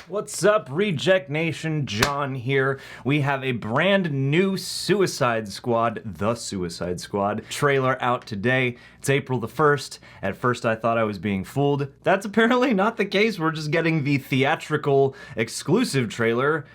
What's up, Reject Nation? John here. We have a brand new Suicide Squad, The Suicide Squad, trailer out today. It's April the 1st. At first I thought I was being fooled. That's apparently not the case. We're just getting the theatrical exclusive trailer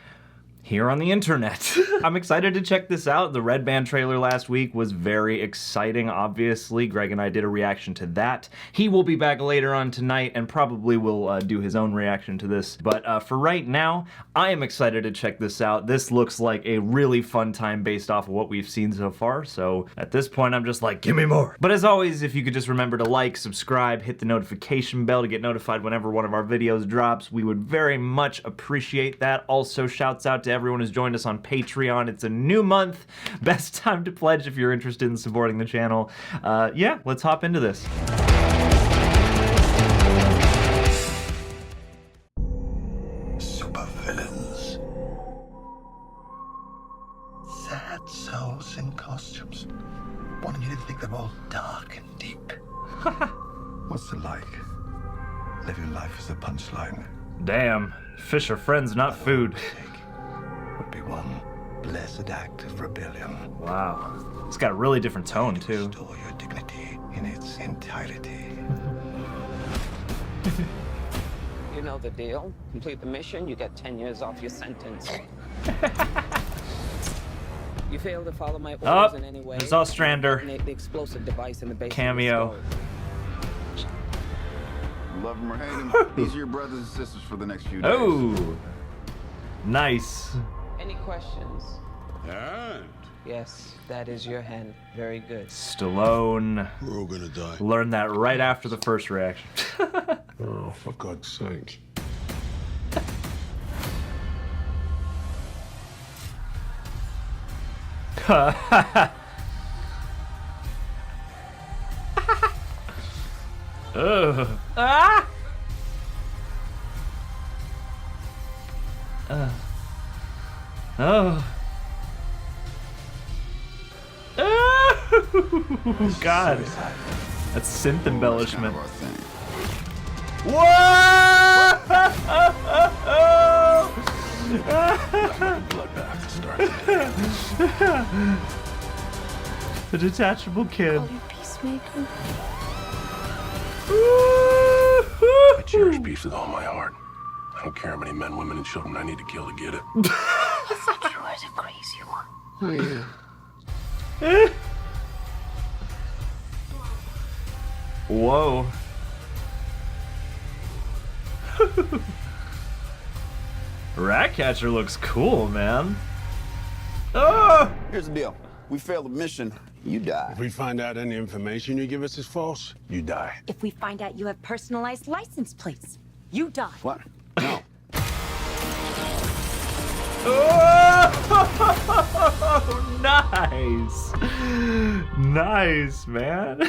here on the internet. I'm excited to check this out. The Red Band trailer last week was very exciting, obviously. Greg and I did a reaction to that. He will be back later on tonight and probably will do his own reaction to this. But for right now, I am excited to check this out. This looks like a really fun time based off of what we've seen so far. So at this point, I'm just like, give me more. But as always, if you could just remember to like, subscribe, hit the notification bell to get notified whenever one of our videos drops, we would very much appreciate that. Also, shouts out to everyone who's joined us on Patreon. It's a new month. Best time to pledge if you're interested in supporting the channel. Yeah, let's hop into this. Supervillains. Sad souls in costumes. Wanting you to think they're all dark and deep. What's it like? Living life as a punchline. Damn, fish are friends, not food. Would be one blessed act of rebellion. Wow. It's got a really different tone, too. Restore your dignity in its entirety. You know the deal. Complete the mission, you get 10 years off your sentence. You fail to follow my orders in any way. There's Ostrander. Detonate the explosive device in the base. Cameo. Love them or hate them, these are your brothers and sisters for the next few days. Oh, nice. Any questions? And Yes, that is your hand. Very good. Stallone. We're all gonna die. Learned that right after the first reaction. Oh, for God's sake. Ugh. Ah! Oh. Oh, God. That's synth embellishment. Kind of our thing. Whoa! Bloodbath starts. The Detachable Kid. Call you Peacemaker. I cherish peace with all my heart. I don't care how many men, women, and children I need to kill to get it. I thought you were the crazy one. Oh, yeah. Whoa. Ratcatcher looks cool, man. Oh! Here's the deal. We fail the mission, you die. If we find out any information you give us is false, you die. If we find out you have personalized license plates, you die. What? No. Oh, nice. Nice, man.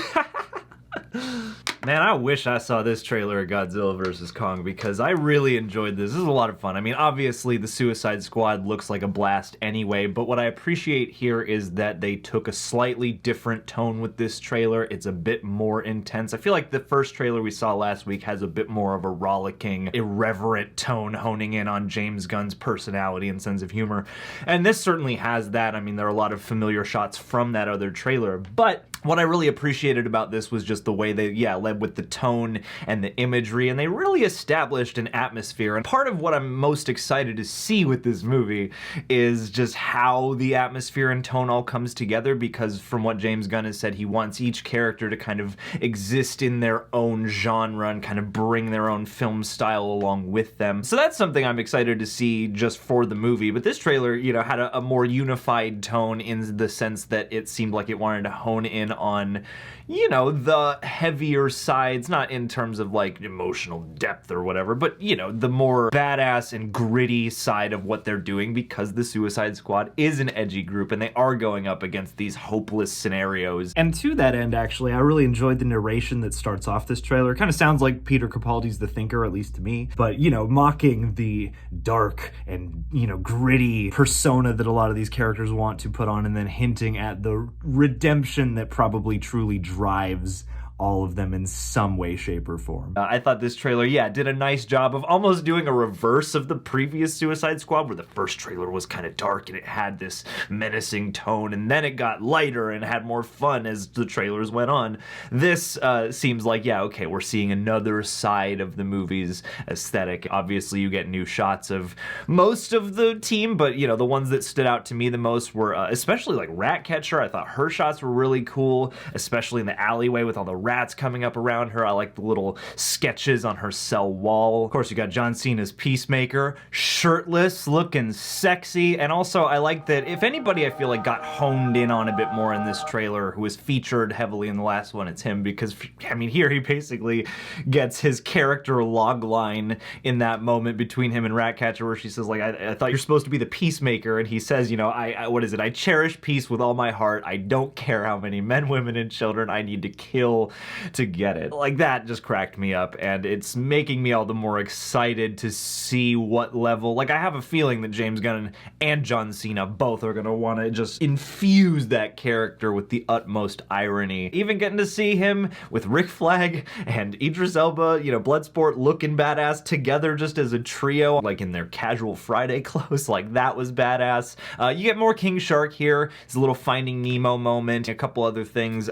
Man, I wish I saw this trailer of Godzilla vs. Kong because I really enjoyed this. This is a lot of fun. I mean, obviously, the Suicide Squad looks like a blast anyway, but what I appreciate here is that they took a slightly different tone with this trailer. It's a bit more intense. I feel like the first trailer we saw last week has a bit more of a rollicking, irreverent tone honing in on James Gunn's personality and sense of humor. And this certainly has that. I mean, there are a lot of familiar shots from that other trailer, but what I really appreciated about this was just the way they, led with the tone and the imagery, and they really established an atmosphere. And part of what I'm most excited to see with this movie is just how the atmosphere and tone all comes together, because from what James Gunn has said, he wants each character to kind of exist in their own genre and kind of bring their own film style along with them. So that's something I'm excited to see just for the movie. But this trailer, had a more unified tone in the sense that it seemed like it wanted to hone in on, the heavier sides, not in terms of like emotional depth or whatever, but the more badass and gritty side of what they're doing, because the Suicide Squad is an edgy group and they are going up against these hopeless scenarios. And to that end, actually, I really enjoyed the narration that starts off this trailer. It kind of sounds like Peter Capaldi's The Thinker, at least to me, but mocking the dark and gritty persona that a lot of these characters want to put on, and then hinting at the redemption that probably truly drives all of them in some way, shape, or form. I thought this trailer, did a nice job of almost doing a reverse of the previous Suicide Squad, where the first trailer was kind of dark and it had this menacing tone, and then it got lighter and had more fun as the trailers went on. This seems like, okay, we're seeing another side of the movie's aesthetic. Obviously, you get new shots of most of the team, but, the ones that stood out to me the most were especially like Ratcatcher. I thought her shots were really cool, especially in the alleyway with all the rats coming up around her. I like the little sketches on her cell wall. Of course, you got John Cena's Peacemaker, shirtless, looking sexy, and also I like that if anybody I feel like got honed in on a bit more in this trailer, who was featured heavily in the last one, it's him, because, I mean, here he basically gets his character log line in that moment between him and Ratcatcher, where she says, like, I thought you're supposed to be the peacemaker, and he says, what is it? I cherish peace with all my heart. I don't care how many men, women, and children I need to kill to get it. Like, that just cracked me up, and it's making me all the more excited to see what level. Like, I have a feeling that James Gunn and John Cena both are gonna want to just infuse that character with the utmost irony. Even getting to see him with Rick Flag and Idris Elba, Bloodsport looking badass together just as a trio, like in their casual Friday clothes, like that was badass. You get more King Shark here. It's a little Finding Nemo moment, a couple other things,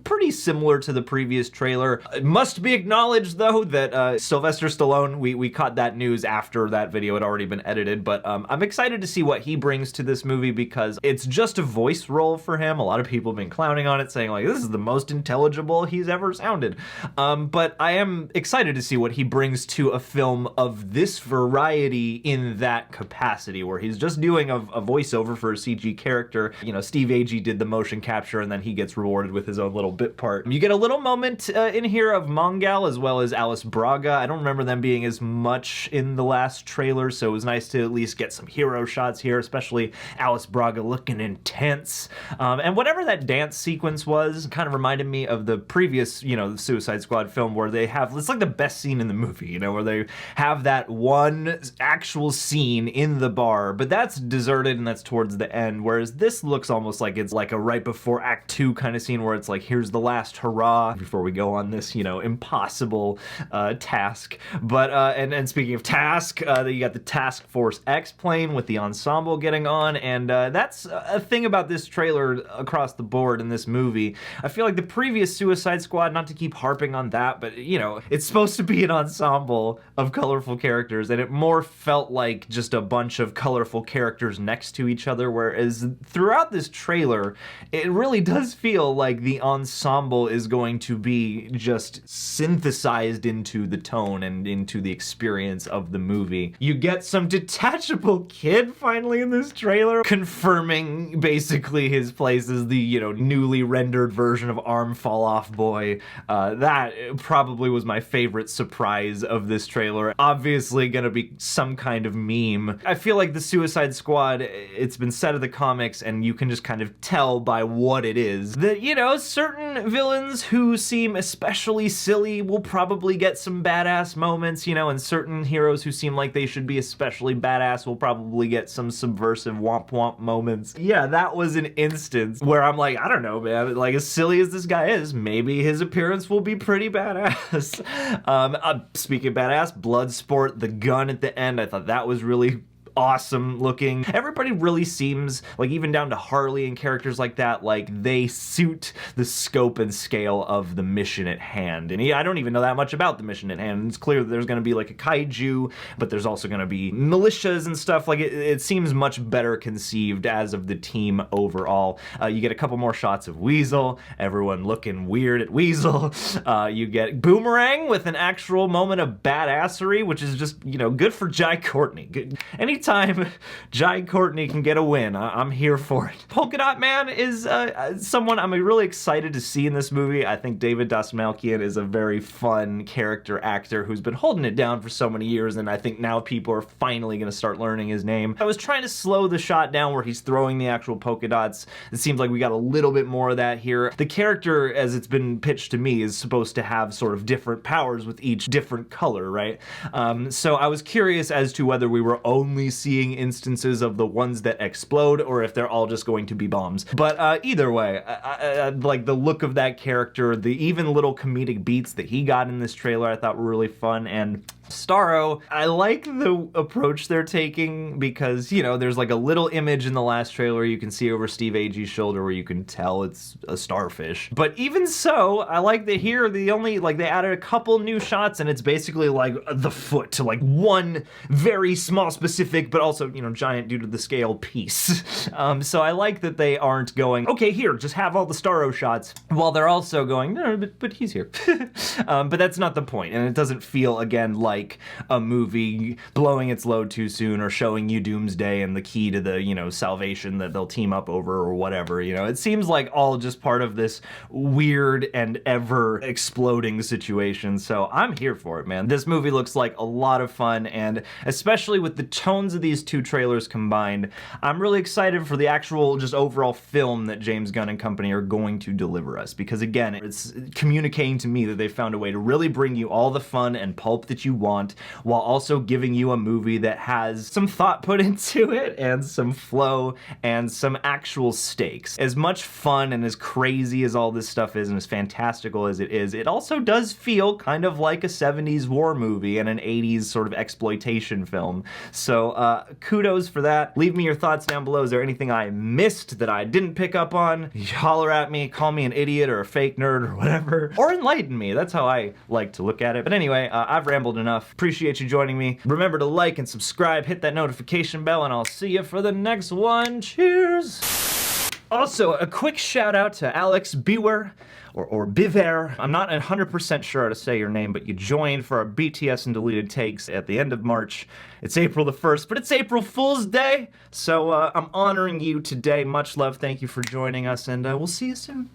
pretty similar to the previous trailer. It must be acknowledged, though, that Sylvester Stallone, we caught that news after that video had already been edited, but I'm excited to see what he brings to this movie, because it's just a voice role for him. A lot of people have been clowning on it, saying, like, this is the most intelligible he's ever sounded. But I am excited to see what he brings to a film of this variety in that capacity, where he's just doing a voiceover for a CG character. Steve Agee did the motion capture, and then he gets rewarded with his own little bit part. You get a little moment in here of Mongal as well as Alice Braga. I don't remember them being as much in the last trailer, so it was nice to at least get some hero shots here, especially Alice Braga looking intense. And whatever that dance sequence was kind of reminded me of the previous, the Suicide Squad film, where they have, it's like the best scene in the movie, where they have that one actual scene in the bar, but that's deserted and that's towards the end, whereas this looks almost like it's like a right before Act 2 kind of scene, where it's like, here's the last hurrah before we go on this, impossible task. But, and speaking of task, you got the Task Force X plane with the ensemble getting on, and that's a thing about this trailer across the board in this movie. I feel like the previous Suicide Squad, not to keep harping on that, but, it's supposed to be an ensemble of colorful characters, and it more felt like just a bunch of colorful characters next to each other, whereas throughout this trailer, it really does feel like the ensemble is going to be just synthesized into the tone and into the experience of the movie. You get some Detachable Kid finally in this trailer, confirming basically his place as the, newly rendered version of Arm Fall Off Boy. That probably was my favorite surprise of this trailer. Obviously gonna be some kind of meme. I feel like the Suicide Squad, it's been said of the comics, and you can just kind of tell by what it is, that, certain villains who seem especially silly will probably get some badass moments, and certain heroes who seem like they should be especially badass will probably get some subversive womp womp moments. Yeah, that was an instance where I'm like, I don't know, man, like, as silly as this guy is, maybe his appearance will be pretty badass. Speaking of badass, Bloodsport, the gun at the end, I thought that was really awesome looking. Everybody really seems, like, even down to Harley and characters like that, like they suit the scope and scale of the mission at hand. And I don't even know that much about the mission at hand. It's clear that there's going to be like a kaiju, but there's also going to be militias and stuff. Like, it seems much better conceived as of the team overall. You get a couple more shots of Weasel, everyone looking weird at Weasel. You get Boomerang with an actual moment of badassery, which is just, good for Jai Courtney. Good. Anytime Jai Courtney can get a win, I'm here for it. Polka Dot Man is someone I'm really excited to see in this movie. I think David Dastmalchian is a very fun character actor who's been holding it down for so many years, and I think now people are finally going to start learning his name. I was trying to slow the shot down where he's throwing the actual polka dots. It seems like we got a little bit more of that here. The character, as it's been pitched to me, is supposed to have sort of different powers with each different color, right? So I was curious as to whether we were only seeing instances of the ones that explode or if they're all just going to be bombs. But either way, I like the look of that character, the even little comedic beats that he got in this trailer I thought were really fun. And Starro, I like the approach they're taking because, you know, there's like a little image in the last trailer you can see over Steve Agee's shoulder where you can tell it's a starfish. But even so, I like that here they added a couple new shots and it's basically like the foot to like one very small specific but also, you know, giant due to the scale piece. So I like that they aren't going, okay, here, just have all the Starro shots, while they're also going, no, but he's here. But that's not the point, and it doesn't feel, again, like a movie blowing its load too soon or showing you Doomsday and the key to the, you know, salvation that they'll team up over or whatever, you know. It seems like all just part of this weird and ever exploding situation, so I'm here for it, man. This movie looks like a lot of fun, and especially with the tones of these two trailers combined, I'm really excited for the actual just overall film that James Gunn and company are going to deliver us, because again, it's communicating to me that they found a way to really bring you all the fun and pulp that you want while also giving you a movie that has some thought put into it and some flow and some actual stakes. As much fun and as crazy as all this stuff is and as fantastical as it is, it also does feel kind of like a 70s war movie and an 80s sort of exploitation film. So kudos for that. Leave me your thoughts down below. Is there anything I missed that I didn't pick up on? Holler at me, call me an idiot or a fake nerd or whatever, or enlighten me. That's how I like to look at it. But anyway, I've rambled enough. Appreciate you joining me. Remember to like and subscribe, hit that notification bell, and I'll see you for the next one. Cheers! Also, a quick shout out to Alex Biwer, or Biver. I'm not 100% sure how to say your name, but you joined for our BTS and deleted takes at the end of March. It's April the 1st, but it's April Fool's Day, so I'm honoring you today. Much love, thank you for joining us, and we'll see you soon.